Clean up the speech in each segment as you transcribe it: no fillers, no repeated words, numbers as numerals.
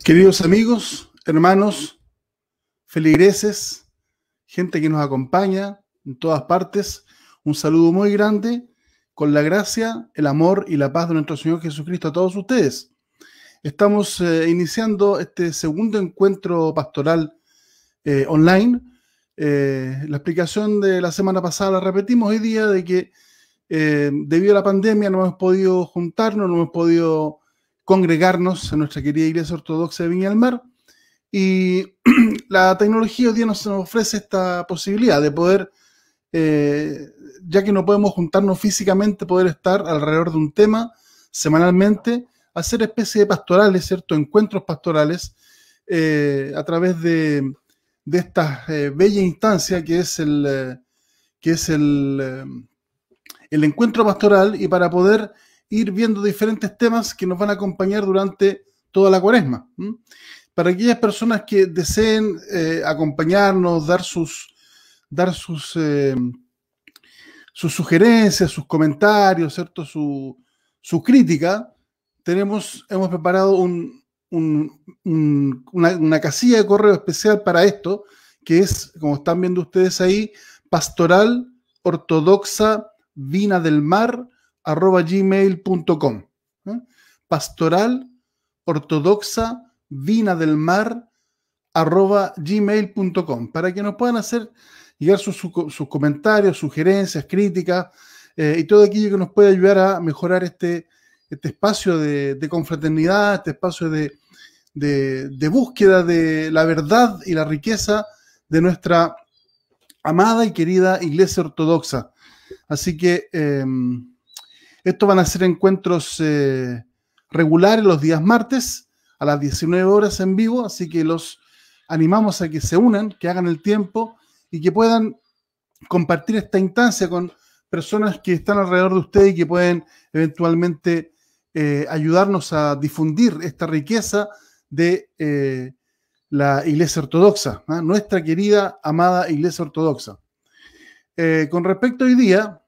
Queridos amigos, hermanos, feligreses, gente que nos acompaña en todas partes, un saludo muy grande con la gracia, el amor y la paz de nuestro Señor Jesucristo a todos ustedes. Estamos iniciando este segundo encuentro pastoral online. La explicación de la semana pasada la repetimos hoy día de que debido a la pandemia no hemos podido juntarnos, no hemos podido congregarnos en nuestra querida Iglesia Ortodoxa de Viña del Mar, y la tecnología hoy día nos ofrece esta posibilidad de poder, ya que no podemos juntarnos físicamente, poder estar alrededor de un tema semanalmente, hacer especie de pastorales, ¿cierto? Encuentros pastorales a través de esta bella instancia que es el encuentro pastoral, y para poder ir viendo diferentes temas que nos van a acompañar durante toda la Cuaresma. Para aquellas personas que deseen acompañarnos, dar sus sugerencias, sus comentarios, ¿cierto? Su crítica, hemos preparado una casilla de correo especial para esto, que es, como están viendo ustedes ahí, pastoralortodoxavinadelmar@gmail.com. pastoralortodoxavinadelmar@gmail.com, para que nos puedan hacer llegar sus comentarios, sugerencias, críticas, y todo aquello que nos puede ayudar a mejorar este espacio de confraternidad, este espacio de búsqueda de la verdad y la riqueza de nuestra amada y querida Iglesia Ortodoxa. Así que estos van a ser encuentros regulares los días martes a las 19 horas en vivo, así que los animamos a que se unan, que hagan el tiempo y que puedan compartir esta instancia con personas que están alrededor de ustedes y que pueden eventualmente ayudarnos a difundir esta riqueza de la Iglesia Ortodoxa, ¿eh? Nuestra querida, amada Iglesia Ortodoxa. Con respecto a hoy día,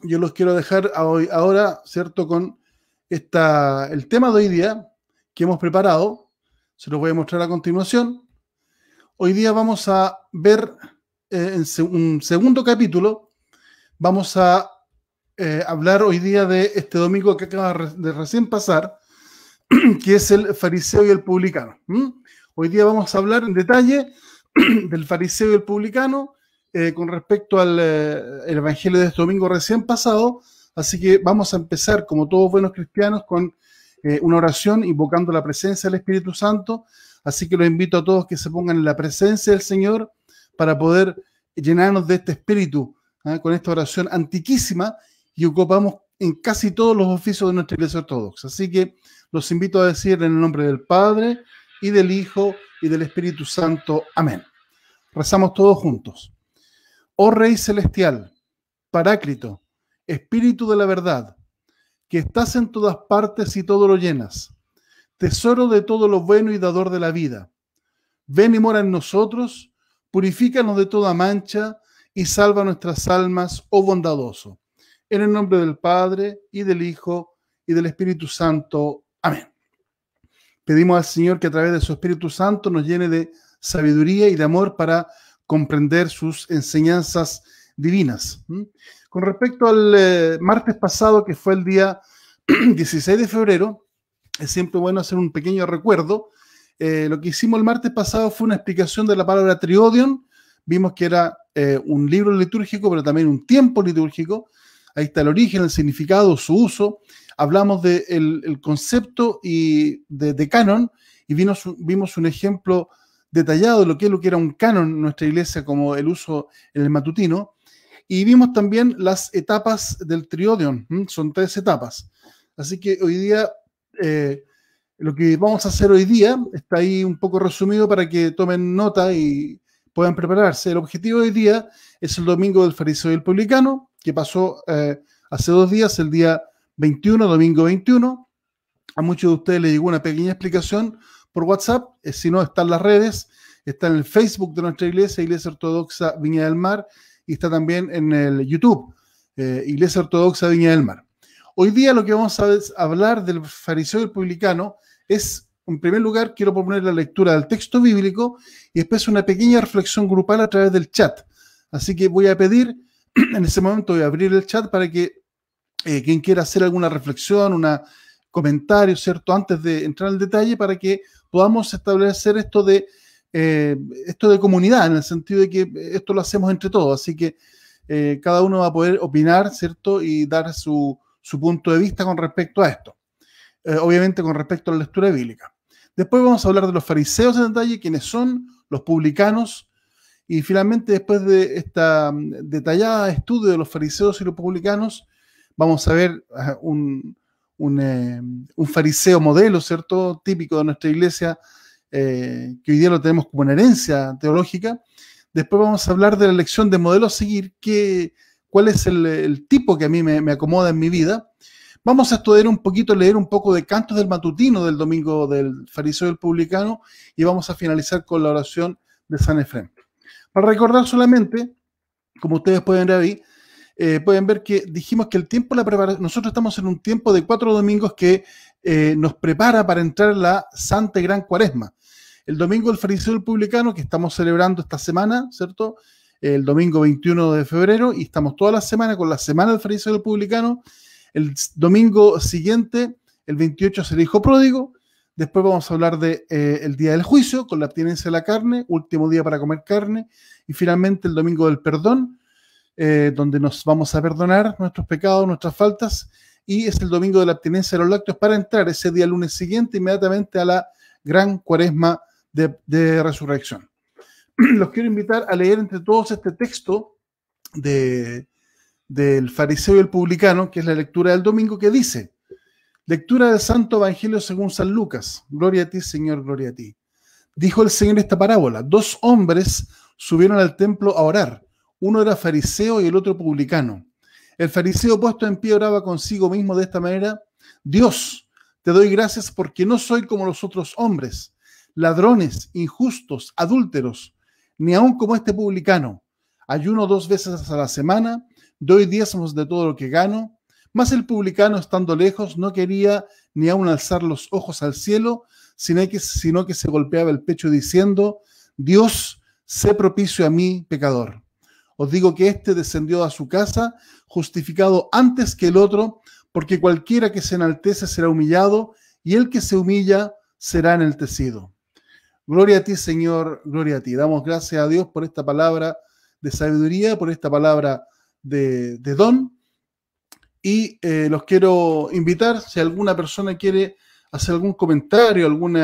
yo los quiero dejar ahora, ¿cierto?, con el tema de hoy día que hemos preparado. Se los voy a mostrar a continuación. Hoy día vamos a ver en un segundo capítulo. Vamos a hablar hoy día de este domingo que acaba de recién pasar, que es el fariseo y el publicano. Hoy día vamos a hablar en detalle del fariseo y el publicano con respecto al el evangelio de este domingo recién pasado. Así que vamos a empezar, como todos buenos cristianos, con una oración invocando la presencia del Espíritu Santo. Así que los invito a todos que se pongan en la presencia del Señor para poder llenarnos de este espíritu, con esta oración antiquísima y ocupamos en casi todos los oficios de nuestra Iglesia Ortodoxa. Así que los invito a decir en el nombre del Padre, y del Hijo, y del Espíritu Santo. Amén. Rezamos todos juntos. Oh Rey Celestial, Paráclito, Espíritu de la verdad, que estás en todas partes y todo lo llenas, tesoro de todo lo bueno y dador de la vida, ven y mora en nosotros, purifícanos de toda mancha y salva nuestras almas, oh bondadoso. En el nombre del Padre, y del Hijo, y del Espíritu Santo. Amén. Pedimos al Señor que a través de su Espíritu Santo nos llene de sabiduría y de amor para comprender sus enseñanzas divinas. Con respecto al martes pasado, que fue el día 16 de febrero, es siempre bueno hacer un pequeño recuerdo. Lo que hicimos el martes pasado fue una explicación de la palabra triodion. Vimos que era un libro litúrgico, pero también un tiempo litúrgico. Ahí está el origen, el significado, su uso. Hablamos del concepto y de canon, y vimos un ejemplo detallado de lo que era un canon en nuestra iglesia, como el uso en el matutino. Y vimos también las etapas del triodion. Son 3 etapas. Así que hoy día, lo que vamos a hacer hoy día está ahí un poco resumido para que tomen nota y puedan prepararse. El objetivo de hoy día es el domingo del fariseo y el publicano, que pasó hace 2 días, el día 21, domingo 21. A muchos de ustedes les llegó una pequeña explicación por WhatsApp. Si no, está en las redes, está en el Facebook de nuestra iglesia, Iglesia Ortodoxa Viña del Mar, y está también en el YouTube, Iglesia Ortodoxa Viña del Mar. Hoy día lo que vamos a hablar del fariseo y el publicano es en primer lugar, quiero proponer la lectura del texto bíblico y después una pequeña reflexión grupal a través del chat. Así que voy a pedir, en ese momento voy a abrir el chat para que quien quiera hacer alguna reflexión, un comentario, ¿cierto? Antes de entrar al detalle, para que podamos establecer esto de comunidad, en el sentido de que esto lo hacemos entre todos. Así que cada uno va a poder opinar, ¿cierto? Y dar su punto de vista con respecto a esto. Obviamente con respecto a la lectura bíblica. Después vamos a hablar de los fariseos en detalle, quiénes son, los publicanos, y finalmente después de esta detallada estudio de los fariseos y los publicanos, vamos a ver un fariseo modelo, ¿cierto? Típico de nuestra iglesia, que hoy día lo tenemos como una herencia teológica. Después vamos a hablar de la elección de modelo a seguir, cuál es el tipo que a mí me acomoda en mi vida. Vamos a estudiar un poquito, leer un poco de Cantos del Matutino del domingo del fariseo y el publicano, y vamos a finalizar con la oración de San Efrén. Para recordar solamente, como ustedes pueden ver ahí, pueden ver que dijimos que el tiempo de la preparación, nosotros estamos en un tiempo de 4 domingos que nos prepara para entrar en la Santa y Gran Cuaresma. El domingo del fariseo y el publicano, que estamos celebrando esta semana, ¿cierto? El domingo 21 de febrero, y estamos toda la semana con la semana del fariseo y el publicano. El domingo siguiente, el 28, será hijo pródigo. Después vamos a hablar de el día del juicio, con la abstinencia de la carne, último día para comer carne. Y finalmente el domingo del perdón, donde nos vamos a perdonar nuestros pecados, nuestras faltas. Y es el domingo de la abstinencia de los lácteos para entrar ese día lunes siguiente inmediatamente a la gran cuaresma de resurrección. Los quiero invitar a leer entre todos este texto del fariseo y el publicano, que es la lectura del domingo, que dice: lectura del Santo Evangelio según San Lucas. Gloria a ti, Señor, gloria a ti. Dijo el Señor esta parábola: 2 hombres subieron al templo a orar. Uno era fariseo y el otro publicano. El fariseo, puesto en pie, oraba consigo mismo de esta manera: Dios, te doy gracias porque no soy como los otros hombres, ladrones, injustos, adúlteros, ni aun como este publicano. Ayuno 2 veces a la semana, doy diezmos de todo lo que gano. Mas el publicano, estando lejos, no quería ni aun alzar los ojos al cielo, sino que se golpeaba el pecho diciendo: Dios, sé propicio a mí, pecador. Os digo que éste descendió a su casa justificado antes que el otro, porque cualquiera que se enaltece será humillado, y el que se humilla será enaltecido. Gloria a ti, Señor, gloria a ti. Damos gracias a Dios por esta palabra de sabiduría, por esta palabra de don. Y los quiero invitar, si alguna persona quiere hacer algún comentario, algún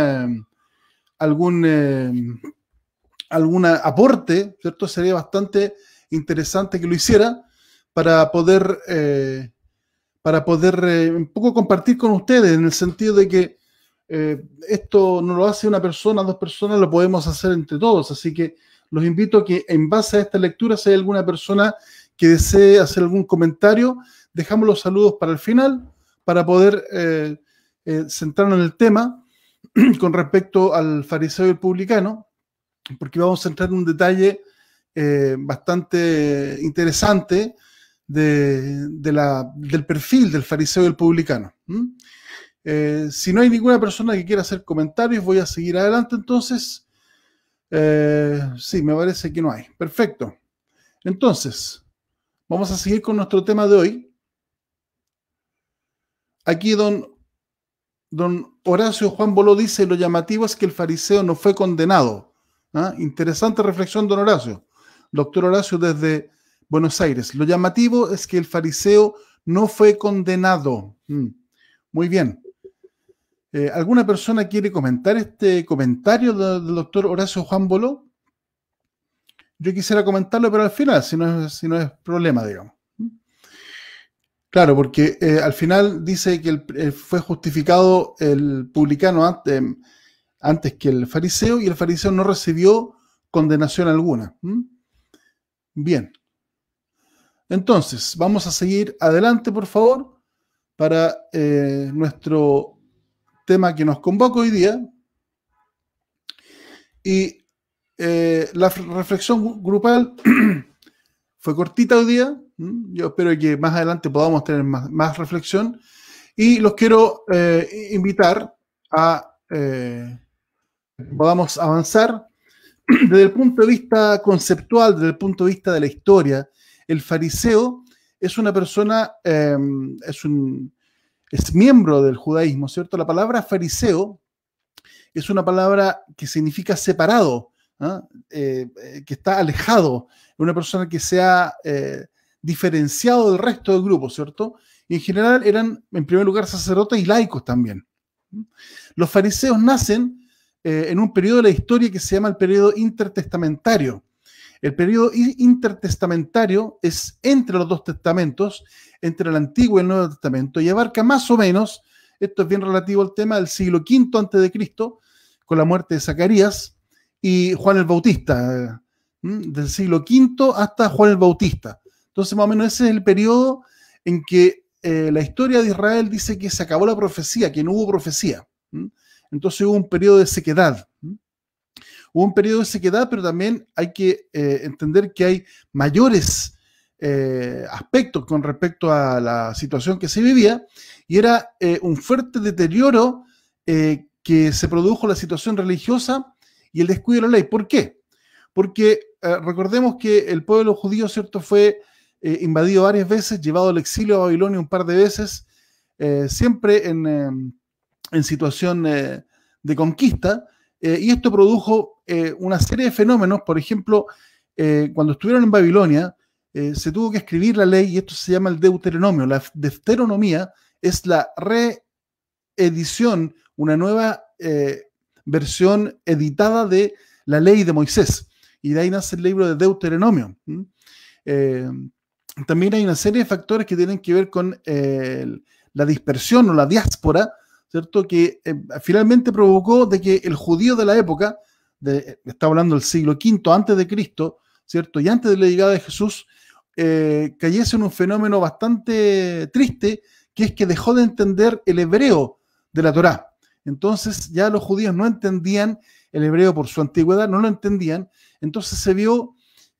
aporte, ¿cierto? Sería bastante interesante que lo hiciera para poder un poco compartir con ustedes, en el sentido de que esto no lo hace una persona, 2 personas, lo podemos hacer entre todos. Así que los invito a que, en base a esta lectura, si hay alguna persona que desee hacer algún comentario, dejamos los saludos para el final, para poder centrarnos en el tema con respecto al fariseo y el publicano, porque vamos a entrar en un detalle bastante interesante del perfil del fariseo y el publicano. Si no hay ninguna persona que quiera hacer comentarios, voy a seguir adelante entonces. Sí, me parece que no hay. Perfecto. Entonces, vamos a seguir con nuestro tema de hoy. Aquí don Horacio Juan Boló dice: lo llamativo es que el fariseo no fue condenado. ¿Ah? Interesante reflexión, don Horacio. Doctor Horacio desde Buenos Aires. Lo llamativo es que el fariseo no fue condenado. Muy bien. ¿Alguna persona quiere comentar este comentario del doctor Horacio Juan Boló? Yo quisiera comentarlo, pero al final, si no es problema, digamos. Claro, porque al final dice que fue justificado el publicano antes que el fariseo, y el fariseo no recibió condenación alguna. Bien. Entonces, vamos a seguir adelante, por favor, para nuestro tema que nos convoca hoy día. Y la reflexión grupal fue cortita hoy día. Yo espero que más adelante podamos tener más reflexión. Y los quiero invitar a podamos avanzar. Desde el punto de vista conceptual, desde el punto de vista de la historia, el fariseo es una persona, es miembro del judaísmo, ¿cierto? La palabra fariseo es una palabra que significa separado, ¿ah? Que está alejado, una persona que se ha diferenciado del resto del grupo, ¿cierto? Y en general eran, en primer lugar, sacerdotes y laicos también. Los fariseos nacen en un periodo de la historia que se llama el periodo intertestamentario. El periodo intertestamentario es entre los dos testamentos, entre el Antiguo y el Nuevo Testamento, y abarca más o menos, esto es bien relativo al tema, del siglo V a.C., con la muerte de Zacarías y Juan el Bautista, del siglo V hasta Juan el Bautista. Entonces, más o menos ese es el periodo en que la historia de Israel dice que se acabó la profecía, que no hubo profecía. Entonces hubo un periodo de sequedad. Hubo un periodo de sequedad, pero también hay que entender que hay mayores aspectos con respecto a la situación que se vivía, y era un fuerte deterioro que se produjo la situación religiosa y el descuido de la ley. ¿Por qué? Porque recordemos que el pueblo judío, ¿cierto?, fue invadido varias veces, llevado al exilio a Babilonia un par de veces, siempre en situación de conquista, y esto produjo una serie de fenómenos. Por ejemplo, cuando estuvieron en Babilonia, se tuvo que escribir la ley, y esto se llama el Deuteronomio. La Deuteronomía es la reedición, una nueva versión editada de la ley de Moisés, y de ahí nace el libro de Deuteronomio. También hay una serie de factores que tienen que ver con la dispersión o la diáspora, ¿cierto?, que finalmente provocó de que el judío de la época, está hablando del siglo V antes de Cristo, ¿cierto?, y antes de la llegada de Jesús, cayese en un fenómeno bastante triste, que es que dejó de entender el hebreo de la Torá. Entonces ya los judíos no entendían el hebreo por su antigüedad, no lo entendían. Entonces se vio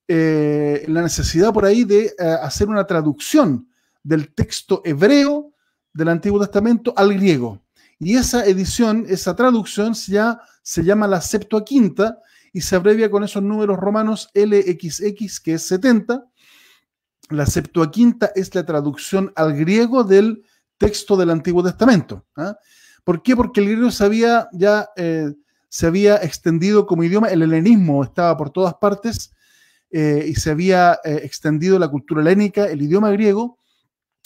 la necesidad por ahí de hacer una traducción del texto hebreo del Antiguo Testamento al griego. Y esa edición, esa traducción ya se llama la Septuaginta y se abrevia con esos números romanos LXX, que es 70. La Septuaginta es la traducción al griego del texto del Antiguo Testamento. ¿Ah? ¿Por qué? Porque el griego se había extendido como idioma, el helenismo estaba por todas partes, y se había extendido la cultura helénica, el idioma griego.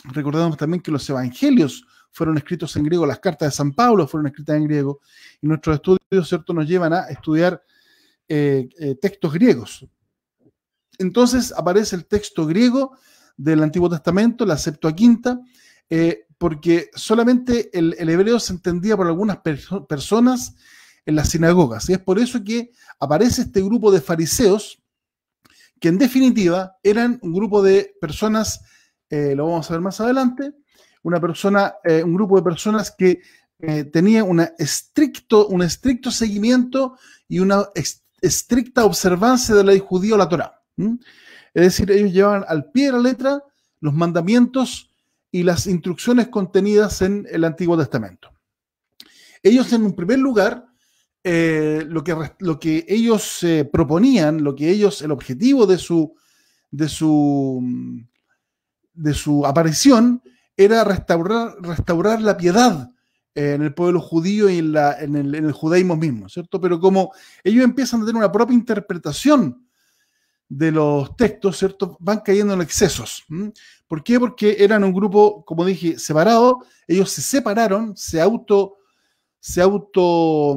Recordemos también que los evangelios fueron escritos en griego, las cartas de San Pablo fueron escritas en griego, y nuestros estudios, ¿cierto?, nos llevan a estudiar textos griegos. Entonces aparece el texto griego del Antiguo Testamento, la Septuaginta, porque solamente el hebreo se entendía por algunas personas en las sinagogas, y es por eso que aparece este grupo de fariseos, que en definitiva eran un grupo de personas, lo vamos a ver más adelante, un grupo de personas que tenía un estricto seguimiento y una estricta observancia de la ley judía o la Torá. Es decir, ellos llevaban al pie de la letra los mandamientos y las instrucciones contenidas en el Antiguo Testamento. Ellos, en un primer lugar, lo que ellos proponían, el objetivo de su aparición era restaurar la piedad en el pueblo judío y en el judaísmo mismo, ¿cierto? Pero como ellos empiezan a tener una propia interpretación de los textos, ¿cierto?, van cayendo en excesos. ¿Por qué? Porque eran un grupo, como dije, separado. Ellos se separaron, se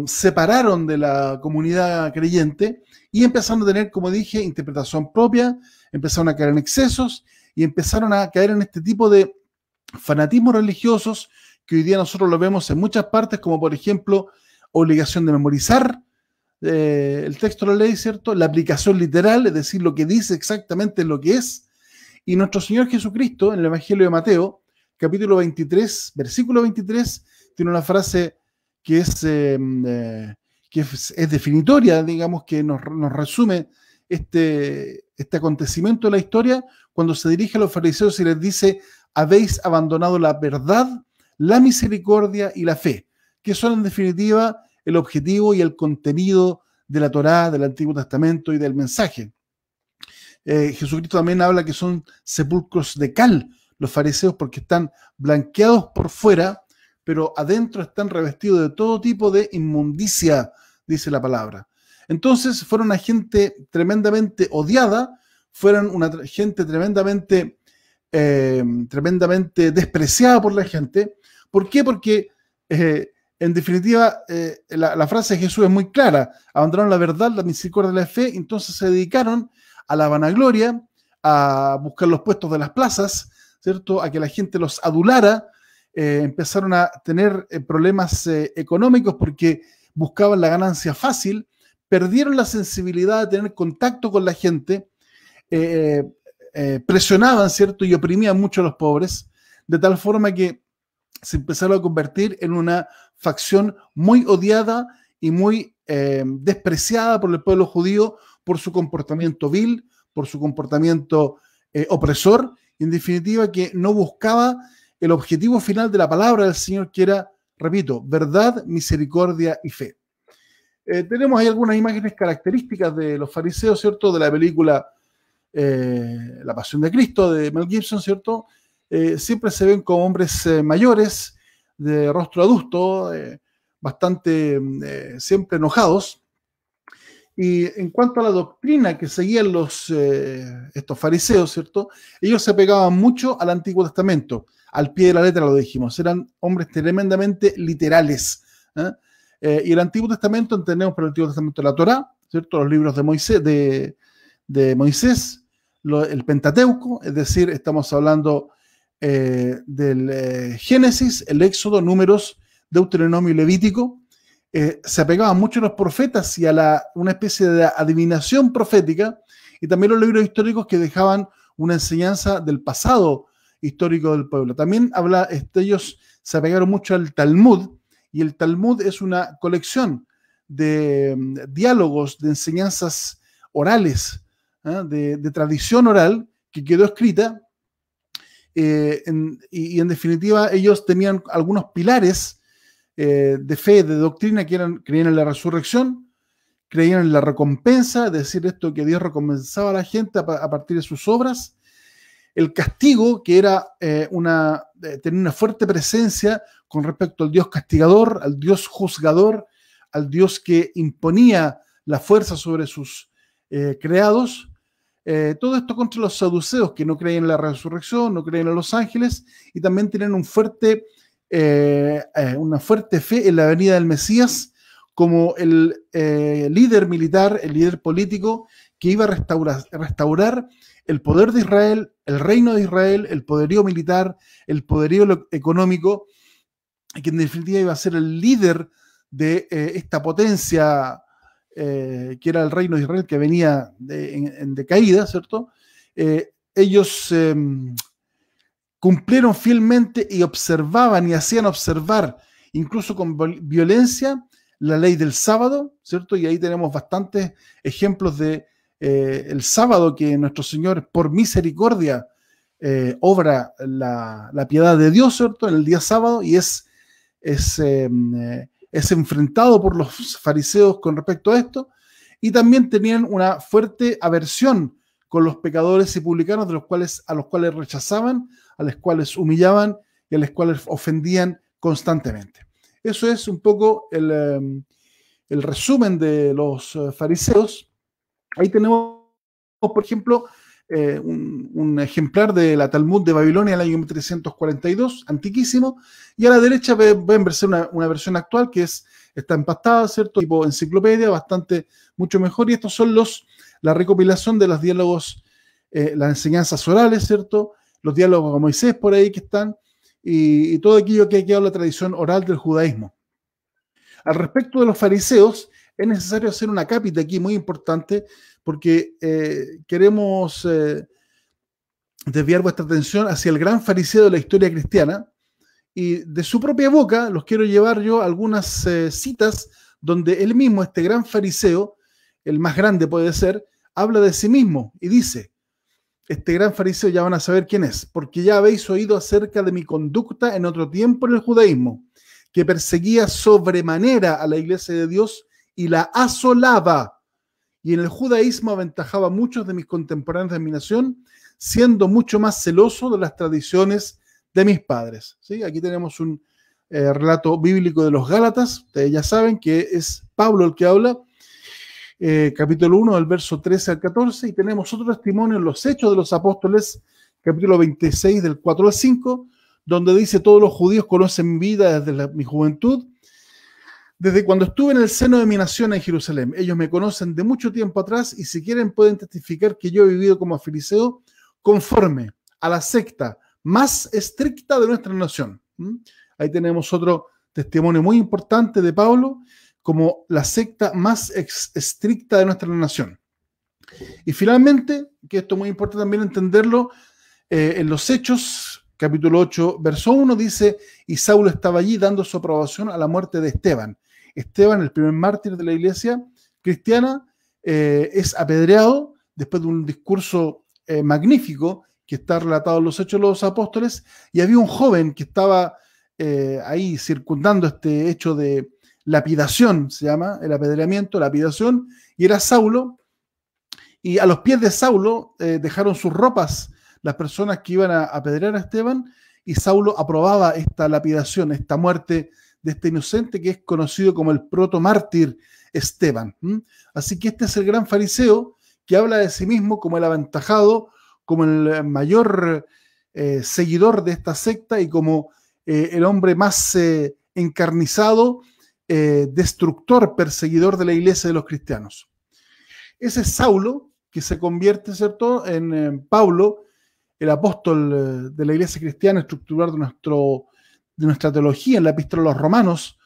separaron de la comunidad creyente y empezaron a tener, como dije, interpretación propia, empezaron a caer en excesos y empezaron a caer en este tipo de fanatismos religiosos que hoy día nosotros lo vemos en muchas partes, como por ejemplo obligación de memorizar el texto de la ley, ¿cierto?, la aplicación literal, es decir, lo que dice exactamente lo que es. Y nuestro Señor Jesucristo, en el Evangelio de Mateo, capítulo 23, versículo 23, tiene una frase que es definitoria, digamos, que nos resume este acontecimiento de la historia, cuando se dirige a los fariseos y les dice: habéis abandonado la verdad, la misericordia y la fe, que son en definitiva el objetivo y el contenido de la Torá, del Antiguo Testamento y del mensaje. Jesucristo también habla que son sepulcros de cal los fariseos porque están blanqueados por fuera, pero adentro están revestidos de todo tipo de inmundicia, dice la palabra. Entonces fueron una gente tremendamente odiada, fueron una gente tremendamente despreciada por la gente. ¿Por qué? Porque en definitiva la frase de Jesús es muy clara: abandonaron la verdad, la misericordia y la fe, entonces se dedicaron a la vanagloria, a buscar los puestos de las plazas, ¿cierto? A que la gente los adulara. Empezaron a tener problemas económicos porque buscaban la ganancia fácil, perdieron la sensibilidad de tener contacto con la gente, presionaban, ¿cierto? Y oprimían mucho a los pobres, de tal forma que se empezaron a convertir en una facción muy odiada y muy despreciada por el pueblo judío por su comportamiento vil, por su comportamiento opresor, y en definitiva que no buscaba el objetivo final de la palabra del Señor, que era, repito, verdad, misericordia y fe. Tenemos ahí algunas imágenes características de los fariseos, ¿cierto? De la película La Pasión de Cristo, de Mel Gibson, ¿cierto? Siempre se ven como hombres mayores, de rostro adusto, bastante siempre enojados. Y en cuanto a la doctrina que seguían estos fariseos, ¿cierto? Ellos se pegaban mucho al Antiguo Testamento, al pie de la letra lo dijimos, eran hombres tremendamente literales. Y el Antiguo Testamento, entendemos por el Antiguo Testamento la Torá, ¿cierto? Los libros de Moisés, el Pentateuco, es decir, estamos hablando del Génesis, el Éxodo, Números, Deuteronomio y Levítico. Se apegaban mucho a los profetas y a una especie de adivinación profética, y también los libros históricos que dejaban una enseñanza del pasado histórico del pueblo. También ellos se apegaron mucho al Talmud, y el Talmud es una colección de diálogos, de enseñanzas orales, de tradición oral que quedó escrita, y en definitiva ellos tenían algunos pilares de fe, de doctrina, creían en la resurrección, creían en la recompensa, es decir, esto que Dios recompensaba a la gente a partir de sus obras, el castigo, que era tenía una fuerte presencia con respecto al Dios castigador, al Dios juzgador, al Dios que imponía la fuerza sobre sus creados. Todo esto contra los saduceos, que no creían en la resurrección, no creían en los ángeles, y también tenían una fuerte fe en la venida del Mesías como el líder militar, el líder político que iba a restaurar el poder de Israel, el reino de Israel, el poderío militar, el poderío económico, y que en definitiva iba a ser el líder de esta potencia que era el reino de Israel, que venía en decaída, ¿cierto? Ellos cumplieron fielmente y observaban y hacían observar, incluso con violencia, la ley del sábado, ¿cierto? Y ahí tenemos bastantes ejemplos de el sábado, que nuestro Señor, por misericordia, obra la piedad de Dios, ¿cierto? En el día sábado, y es enfrentado por los fariseos con respecto a esto, y también tenían una fuerte aversión con los pecadores y publicanos, a los cuales rechazaban, a los cuales humillaban y a los cuales ofendían constantemente. Eso es un poco el resumen de los fariseos. Ahí tenemos, por ejemplo, un ejemplar de la Talmud de Babilonia del año 342, antiquísimo, y a la derecha ven una versión actual que está empastada, ¿cierto? Tipo enciclopedia, mucho mejor, y estos son la recopilación de los diálogos, las enseñanzas orales, ¿cierto? Los diálogos de Moisés por ahí que están, y todo aquello que ha quedado en la tradición oral del judaísmo. Al respecto de los fariseos, es necesario hacer una cápita aquí muy importante, porque queremos desviar vuestra atención hacia el gran fariseo de la historia cristiana, y de su propia boca los quiero llevar yo algunas citas donde él mismo, este gran fariseo, el más grande puede ser, habla de sí mismo y dice: este gran fariseo, ya van a saber quién es, porque ya habéis oído acerca de mi conducta en otro tiempo en el judaísmo, que perseguía sobremanera a la iglesia de Dios y la asolaba. Y en el judaísmo aventajaba a muchos de mis contemporáneos de mi nación, siendo mucho más celoso de las tradiciones de mis padres. ¿Sí? Aquí tenemos un relato bíblico de los Gálatas. Ustedes ya saben que es Pablo el que habla, capítulo 1, del verso 13 al 14, y tenemos otro testimonio en los Hechos de los Apóstoles, capítulo 26, del 4 al 5, donde dice: todos los judíos conocen mi vida desde mi juventud, desde cuando estuve en el seno de mi nación en Jerusalén. Ellos me conocen de mucho tiempo atrás y si quieren pueden testificar que yo he vivido como fariseo conforme a la secta más estricta de nuestra nación. Ahí tenemos otro testimonio muy importante de Pablo como la secta más estricta de nuestra nación. Y finalmente, que esto es muy importante también entenderlo, en los Hechos, capítulo 8, verso 1, dice: y Saulo estaba allí dando su aprobación a la muerte de Esteban. Esteban, el primer mártir de la iglesia cristiana, es apedreado después de un discurso magnífico que está relatado en los Hechos de los Apóstoles, y había un joven que estaba ahí circundando este hecho de lapidación, se llama el apedreamiento, lapidación, y era Saulo, y a los pies de Saulo dejaron sus ropas las personas que iban a apedrear a Esteban, y Saulo aprobaba esta lapidación, esta muerte de este inocente que es conocido como el protomártir Esteban. Así que este es el gran fariseo que habla de sí mismo como el aventajado, como el mayor seguidor de esta secta y como el hombre más encarnizado, destructor, perseguidor de la iglesia de los cristianos. Ese es Saulo que se convierte, ¿cierto?, en Pablo, el apóstol de la iglesia cristiana, estructural de nuestra teología, en la epístola a los Romanos.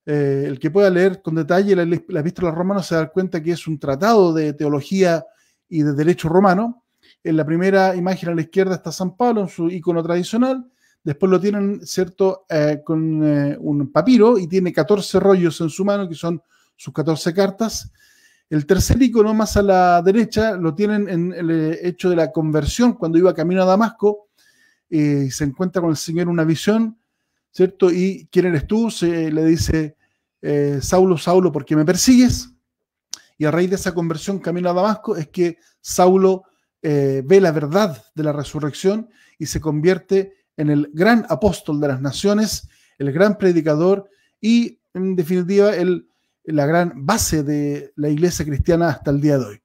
El que pueda leer con detalle la epístola a los Romanos se da cuenta que es un tratado de teología y de derecho romano. En la primera imagen a la izquierda está San Pablo en su icono tradicional. Después lo tienen, ¿cierto?, con un papiro, y tiene 14 rollos en su mano, que son sus 14 cartas. El tercer icono más a la derecha lo tienen en el hecho de la conversión, cuando iba camino a Damasco, y se encuentra con el Señor una visión, ¿cierto? Y ¿quién eres tú? Le dice: Saulo, Saulo, ¿por qué me persigues? Y a raíz de esa conversión camino a Damasco es que Saulo ve la verdad de la resurrección y se convierte en el gran apóstol de las naciones, el gran predicador y, en definitiva, la gran base de la iglesia cristiana hasta el día de hoy.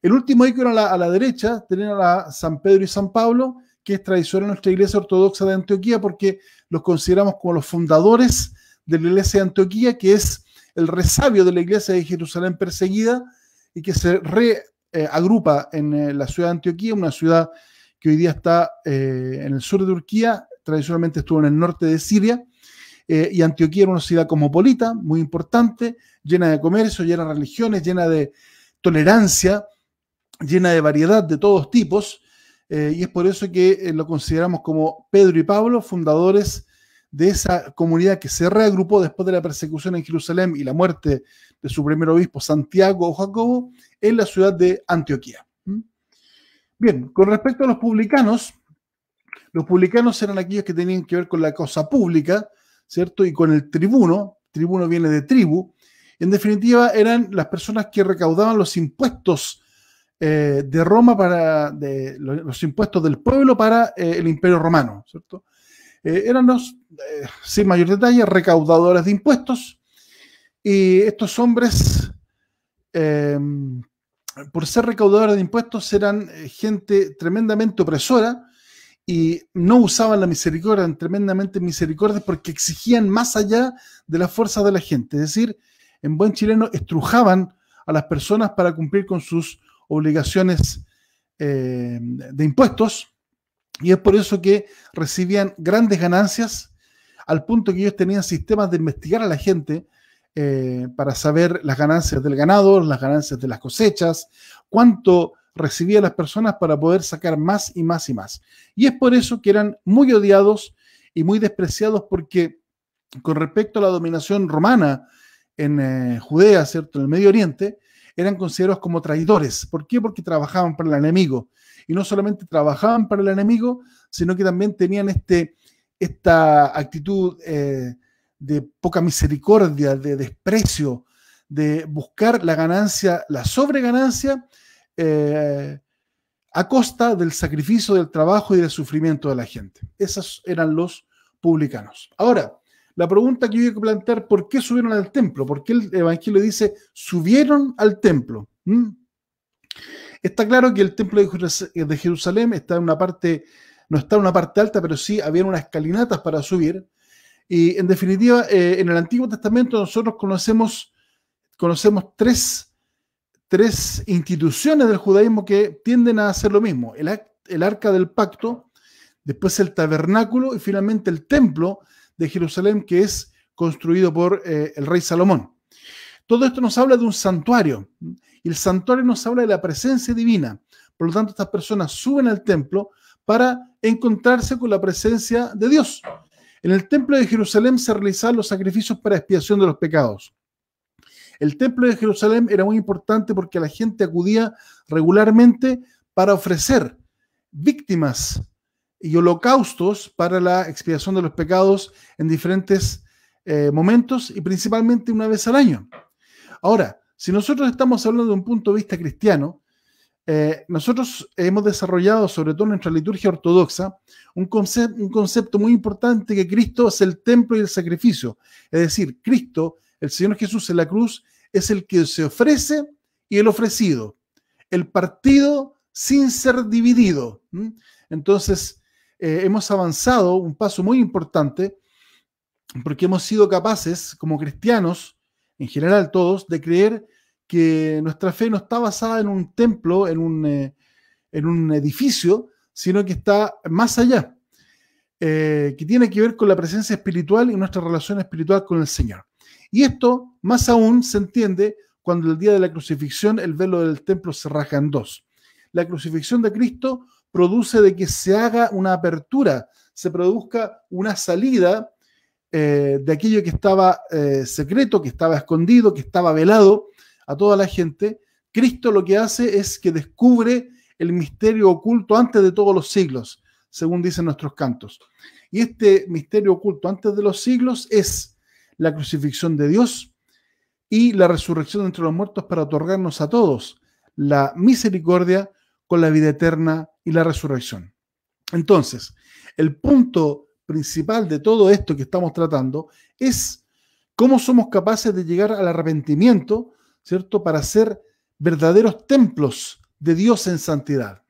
El último ícono a la derecha tenemos a San Pedro y San Pablo, que es tradición en nuestra iglesia ortodoxa de Antioquía, porque los consideramos como los fundadores de la iglesia de Antioquía, que es el resabio de la iglesia de Jerusalén perseguida y que se reagrupa en la ciudad de Antioquía, una ciudad que hoy día está en el sur de Turquía, tradicionalmente estuvo en el norte de Siria, y Antioquía era una ciudad cosmopolita, muy importante, llena de comercio, llena de religiones, llena de tolerancia, llena de variedad de todos tipos, y es por eso que lo consideramos como Pedro y Pablo, fundadores de esa comunidad que se reagrupó después de la persecución en Jerusalén y la muerte de su primer obispo, Santiago o Jacobo, en la ciudad de Antioquía. Bien, con respecto a los publicanos eran aquellos que tenían que ver con la cosa pública, ¿cierto? Y con el tribuno viene de tribu. En definitiva, eran las personas que recaudaban los impuestos de Roma, los impuestos del pueblo para el Imperio Romano, ¿cierto? Eran sin mayor detalle, recaudadores de impuestos, y estos hombres, por ser recaudadores de impuestos, eran gente tremendamente opresora y no usaban la misericordia, eran tremendamente misericordias porque exigían más allá de las fuerzas de la gente. Es decir, en buen chileno, estrujaban a las personas para cumplir con sus obligaciones de impuestos, y es por eso que recibían grandes ganancias, al punto que ellos tenían sistemas de investigar a la gente para saber las ganancias del ganado, las ganancias de las cosechas, cuánto recibían las personas para poder sacar más y más y más. Y es por eso que eran muy odiados y muy despreciados, porque con respecto a la dominación romana en Judea, ¿cierto?, en el Medio Oriente, eran considerados como traidores. ¿Por qué? Porque trabajaban para el enemigo. Y no solamente trabajaban para el enemigo, sino que también tenían esta actitud de poca misericordia, de desprecio, de buscar la ganancia, la sobreganancia, a costa del sacrificio, del trabajo y del sufrimiento de la gente. Esos eran los publicanos. Ahora, la pregunta que yo quiero plantear: ¿por qué subieron al templo? ¿Por qué el Evangelio dice subieron al templo? Está claro que el templo de Jerusalén está en una parte, no está en una parte alta, pero sí había unas escalinatas para subir. Y en definitiva, en el Antiguo Testamento nosotros conocemos tres instituciones del judaísmo que tienden a hacer lo mismo: el arca del pacto, después el tabernáculo y finalmente el templo de Jerusalén, que es construido por el rey Salomón. Todo esto nos habla de un santuario, y el santuario nos habla de la presencia divina. Por lo tanto, estas personas suben al templo para encontrarse con la presencia de Dios. En el templo de Jerusalén se realizaban los sacrificios para expiación de los pecados. El templo de Jerusalén era muy importante porque la gente acudía regularmente para ofrecer víctimas y holocaustos para la expiación de los pecados en diferentes momentos, y principalmente una vez al año. Ahora, si nosotros estamos hablando de un punto de vista cristiano, nosotros hemos desarrollado, sobre todo en nuestra liturgia ortodoxa, un concepto muy importante: que Cristo es el templo y el sacrificio. Es decir, Cristo, el Señor Jesús en la cruz, es el que se ofrece y el ofrecido, el partido sin ser dividido. Entonces, hemos avanzado un paso muy importante, porque hemos sido capaces, como cristianos, en general todos, de creer que nuestra fe no está basada en un templo, en un edificio, sino que está más allá, que tiene que ver con la presencia espiritual y nuestra relación espiritual con el Señor. Y esto más aún se entiende cuando el día de la crucifixión el velo del templo se raja en dos. La crucifixión de Cristo produce de que se haga una apertura, se produzca una salida de aquello que estaba secreto, que estaba escondido, que estaba velado a toda la gente. Cristo lo que hace es que descubre el misterio oculto antes de todos los siglos, según dicen nuestros cantos. Y este misterio oculto antes de los siglos es la crucifixión de Dios y la resurrección entre los muertos, para otorgarnos a todos la misericordia con la vida eterna y la resurrección. Entonces, el punto principal de todo esto que estamos tratando es cómo somos capaces de llegar al arrepentimiento, ¿cierto?, para ser verdaderos templos de Dios en santidad.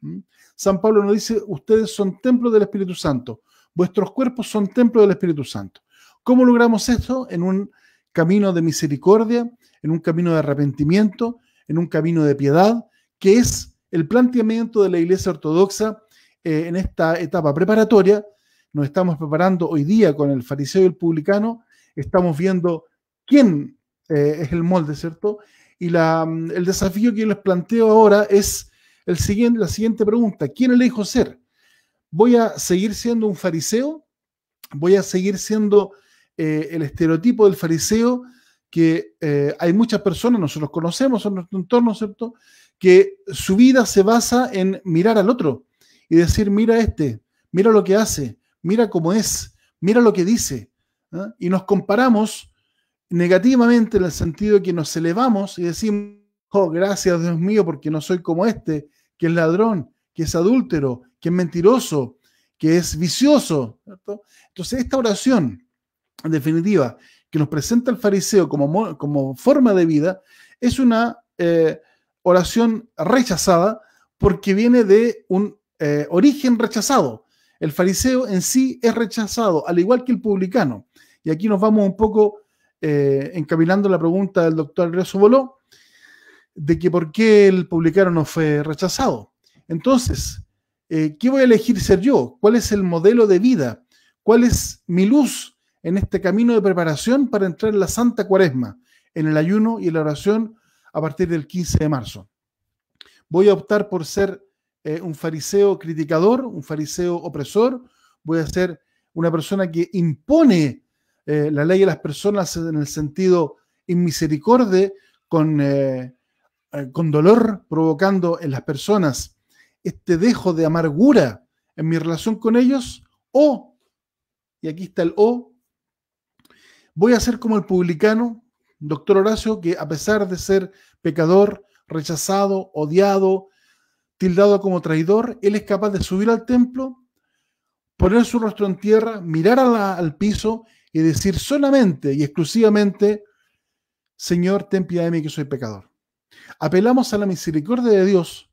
San Pablo nos dice: ustedes son templos del Espíritu Santo, vuestros cuerpos son templos del Espíritu Santo. ¿Cómo logramos esto? En un camino de misericordia, en un camino de arrepentimiento, en un camino de piedad, que es el planteamiento de la Iglesia Ortodoxa en esta etapa preparatoria. Nos estamos preparando hoy día con el fariseo y el publicano. Estamos viendo quién es el molde, ¿cierto? Y el desafío que les planteo ahora es la siguiente pregunta: ¿quién elijo ser? ¿Voy a seguir siendo un fariseo? ¿Voy a seguir siendo el estereotipo del fariseo que hay muchas personas, nosotros conocemos en nuestro entorno, ¿cierto?, que su vida se basa en mirar al otro y decir: mira mira lo que hace, mira cómo es, mira lo que dice, ¿eh? Y nos comparamos negativamente, en el sentido de que nos elevamos y decimos: oh, gracias Dios mío, porque no soy como que es ladrón, que es adúltero, que es mentiroso, que es vicioso, ¿cierto? Entonces, esta oración, en definitiva, que nos presenta el fariseo como forma de vida, es una oración rechazada, porque viene de un origen rechazado. El fariseo en sí es rechazado, al igual que el publicano. Y aquí nos vamos un poco encaminando la pregunta del doctor Rezo Boló, de que por qué el publicano no fue rechazado. Entonces, ¿qué voy a elegir ser yo? ¿Cuál es el modelo de vida? ¿Cuál es mi luz en este camino de preparación para entrar en la Santa Cuaresma, en el ayuno y en la oración a partir del 15 de marzo? ¿Voy a optar por ser un fariseo criticador, un fariseo opresor? ¿Voy a ser una persona que impone la ley a las personas en el sentido inmisericordia, con dolor, provocando en las personas este dejo de amargura en mi relación con ellos? O, y aquí está el o, Voy a ser como el publicano, doctor Horacio, que a pesar de ser pecador, rechazado, odiado, tildado como traidor, él es capaz de subir al templo, poner su rostro en tierra, mirar al piso y decir solamente y exclusivamente: Señor, ten piedad de mí que soy pecador. Apelamos a la misericordia de Dios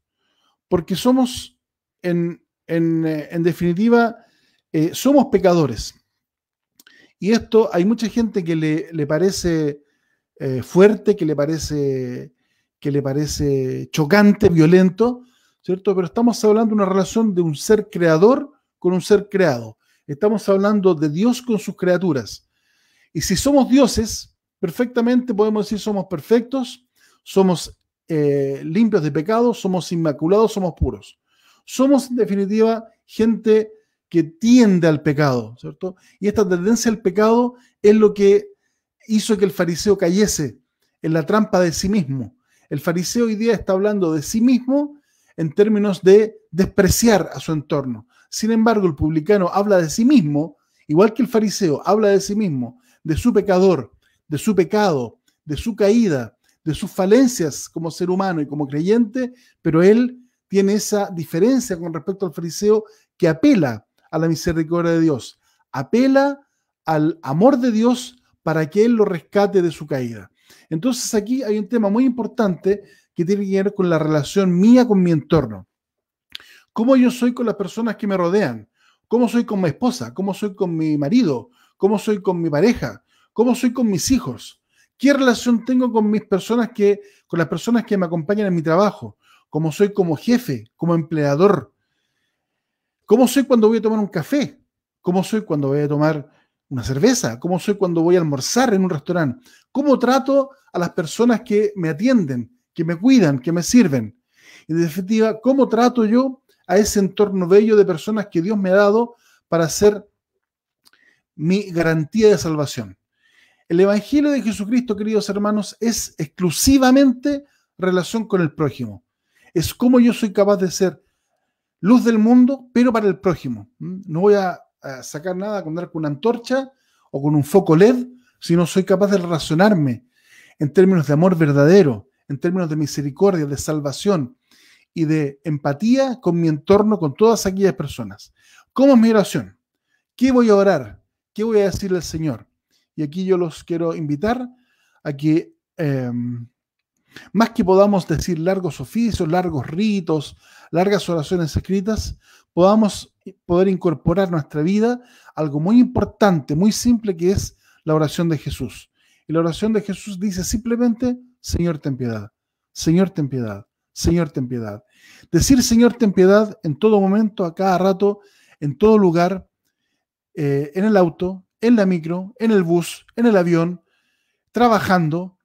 porque somos, en definitiva, somos pecadores. Y esto hay mucha gente que le parece fuerte, que le parece chocante, violento, ¿cierto? Pero estamos hablando de una relación de un ser creador con un ser creado. Estamos hablando de Dios con sus criaturas. Y si somos dioses, perfectamente podemos decir somos perfectos, somos limpios de pecado, somos inmaculados, somos puros. Somos, en definitiva, gente que tiende al pecado, ¿cierto? Y esta tendencia al pecado es lo que hizo que el fariseo cayese en la trampa de sí mismo. El fariseo hoy día está hablando de sí mismo en términos de despreciar a su entorno. Sin embargo, el publicano habla de sí mismo, igual que el fariseo habla de sí mismo, de su pecador, de su pecado, de su caída, de sus falencias como ser humano y como creyente, pero él tiene esa diferencia con respecto al fariseo que apela a la misericordia de Dios, apela al amor de Dios para que él lo rescate de su caída. Entonces aquí hay un tema muy importante que tiene que ver con la relación mía con mi entorno. ¿Cómo yo soy con las personas que me rodean? ¿Cómo soy con mi esposa? ¿Cómo soy con mi marido? ¿Cómo soy con mi pareja? ¿Cómo soy con mis hijos? ¿Qué relación tengo con con las personas que me acompañan en mi trabajo? ¿Cómo soy como jefe, como empleador? ¿Cómo soy cuando voy a tomar un café? ¿Cómo soy cuando voy a tomar una cerveza? ¿Cómo soy cuando voy a almorzar en un restaurante? ¿Cómo trato a las personas que me atienden, que me cuidan, que me sirven? Y en definitiva, ¿cómo trato yo a ese entorno bello de personas que Dios me ha dado para ser mi garantía de salvación? El Evangelio de Jesucristo, queridos hermanos, es exclusivamente relación con el prójimo. Es cómo yo soy capaz de ser luz del mundo, pero para el prójimo. No voy a sacar nada con dar con una antorcha o con un foco LED, sino soy capaz de relacionarme en términos de amor verdadero, en términos de misericordia, de salvación y de empatía con mi entorno, con todas aquellas personas. ¿Cómo es mi oración? ¿Qué voy a orar? ¿Qué voy a decirle al Señor? Y aquí yo los quiero invitar a que más que podamos decir largos oficios, largos ritos, largas oraciones escritas, podamos poder incorporar a nuestra vida algo muy importante, muy simple, que es la oración de Jesús. Y la oración de Jesús dice simplemente: Señor, ten piedad, Señor, ten piedad, Señor, ten piedad. Decir Señor, ten piedad en todo momento, a cada rato, en todo lugar, en el auto, en la micro, en el bus, en el avión, trabajando,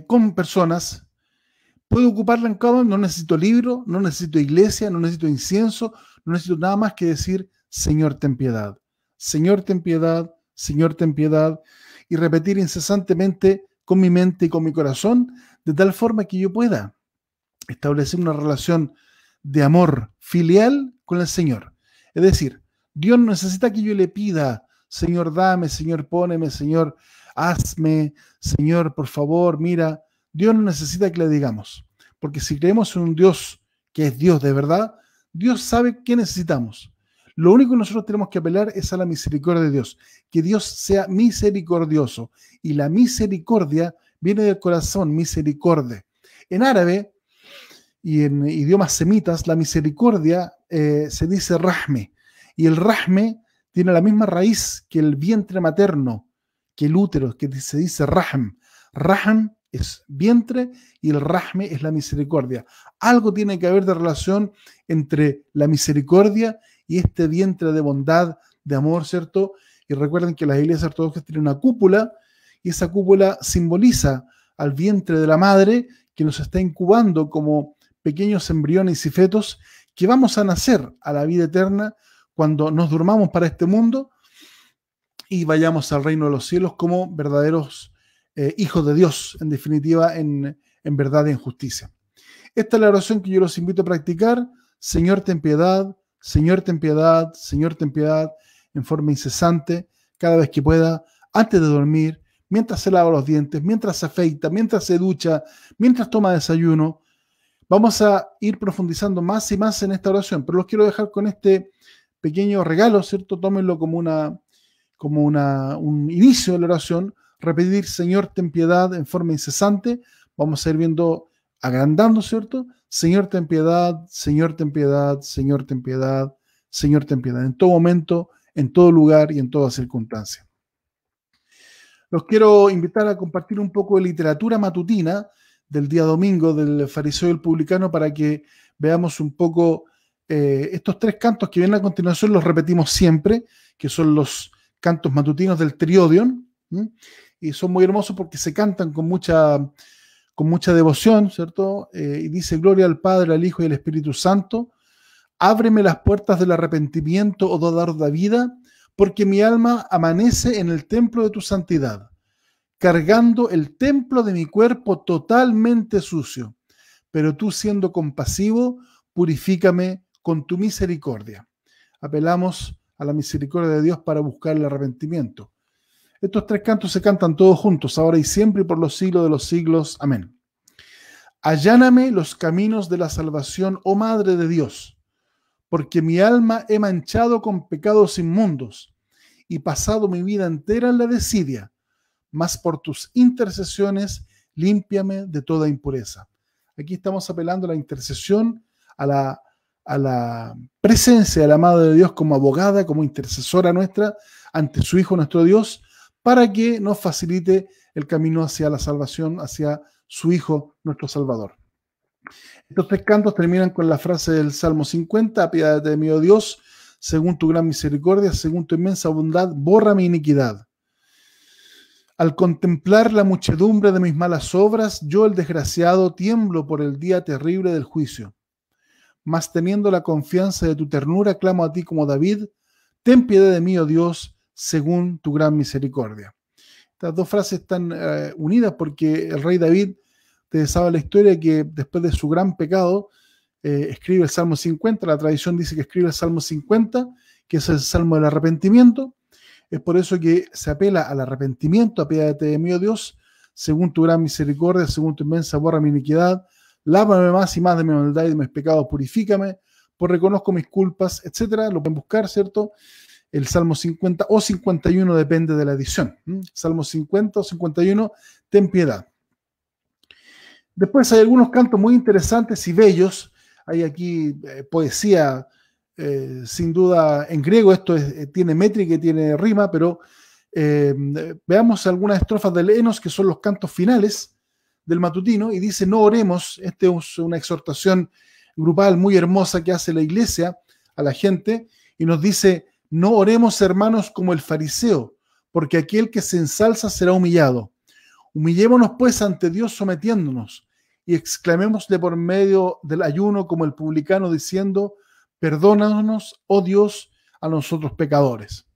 con personas. Puedo ocuparla en cama, no necesito libro, no necesito iglesia, no necesito incienso, no necesito nada más que decir: Señor, ten piedad, Señor, ten piedad, Señor, ten piedad, y repetir incesantemente con mi mente y con mi corazón, de tal forma que yo pueda establecer una relación de amor filial con el Señor. Es decir, Dios no necesita que yo le pida: Señor, dame, Señor, póneme, Señor, hazme, Señor, por favor, mira. Dios no necesita que le digamos, porque si creemos en un Dios que es Dios de verdad, Dios sabe qué necesitamos. Lo único que nosotros tenemos que apelar es a la misericordia de Dios, que Dios sea misericordioso, y la misericordia viene del corazón, misericordia. En árabe y en idiomas semitas, la misericordia se dice rahme, y el rahme tiene la misma raíz que el vientre materno, que el útero, que se dice rahm. Rahm es vientre y el rahme es la misericordia. Algo tiene que haber de relación entre la misericordia y este vientre de bondad, de amor, ¿cierto? Y recuerden que las iglesias ortodoxas tienen una cúpula, y esa cúpula simboliza al vientre de la madre que nos está incubando como pequeños embriones y fetos que vamos a nacer a la vida eterna cuando nos durmamos para este mundo y vayamos al reino de los cielos como verdaderos hijos de Dios, en definitiva, en verdad y en justicia. Esta es la oración que yo los invito a practicar: Señor, ten piedad, Señor, ten piedad, Señor, ten piedad, en forma incesante, cada vez que pueda, antes de dormir, mientras se lava los dientes, mientras se afeita, mientras se ducha, mientras toma desayuno. Vamos a ir profundizando más y más en esta oración, pero los quiero dejar con este pequeño regalo, ¿cierto? Tómenlo como un inicio de la oración. Repetir, Señor, ten piedad en forma incesante. Vamos a ir viendo, agrandando, ¿cierto? Señor, ten piedad, Señor, ten piedad, Señor, ten piedad, Señor, ten piedad. En todo momento, en todo lugar y en toda circunstancia. Los quiero invitar a compartir un poco de literatura matutina del día domingo del fariseo y el publicano para que veamos un poco estos tres cantos que vienen a continuación. Los repetimos siempre, que son los cantos matutinos del Triodion, y son muy hermosos porque se cantan con mucha devoción, ¿cierto? Y dice: gloria al Padre, al Hijo y al Espíritu Santo. Ábreme las puertas del arrepentimiento, oh dador de vida, porque mi alma amanece en el templo de tu santidad, cargando el templo de mi cuerpo totalmente sucio. Pero tú, siendo compasivo, purifícame con tu misericordia. Apelamos a la misericordia de Dios para buscar el arrepentimiento. Estos tres cantos se cantan todos juntos, ahora y siempre y por los siglos de los siglos. Amén. Alláname los caminos de la salvación, oh Madre de Dios, porque mi alma he manchado con pecados inmundos y pasado mi vida entera en la desidia, mas por tus intercesiones límpiame de toda impureza. Aquí estamos apelando a la intercesión, a la presencia de la Madre de Dios como abogada, como intercesora nuestra ante su Hijo nuestro Dios, para que nos facilite el camino hacia la salvación, hacia su Hijo nuestro Salvador. Estos tres cantos terminan con la frase del Salmo 50, apiádate de mí, oh Dios, según tu gran misericordia, según tu inmensa bondad, borra mi iniquidad. Al contemplar la muchedumbre de mis malas obras, yo, el desgraciado, tiemblo por el día terrible del juicio. Mas teniendo la confianza de tu ternura, clamo a ti como David: ten piedad de mí, oh Dios, según tu gran misericordia. Estas dos frases están unidas porque el rey David, ustedes saben la historia, que después de su gran pecado escribe el Salmo 50. La tradición dice que escribe el Salmo 50, que es el Salmo del arrepentimiento. Es por eso que se apela al arrepentimiento: apiádate de mí, oh Dios, según tu gran misericordia, según tu inmensa, borra mi iniquidad, lávame más y más de mi maldad y de mis pecados, purifícame, pues reconozco mis culpas, etcétera. Lo pueden buscar, ¿cierto? El Salmo 50 o 51, depende de la edición. Salmo 50 o 51, ten piedad. Después hay algunos cantos muy interesantes y bellos. Hay aquí poesía, sin duda en griego. Esto tiene métrica y tiene rima, pero veamos algunas estrofas del Enos, que son los cantos finales del matutino, y dice: no oremos. Esta es una exhortación grupal muy hermosa que hace la iglesia a la gente, y nos dice: no oremos, hermanos, como el fariseo, porque aquel que se ensalza será humillado. Humillémonos pues ante Dios sometiéndonos, y exclamémosle por medio del ayuno como el publicano, diciendo: perdónanos, oh Dios, a nosotros pecadores.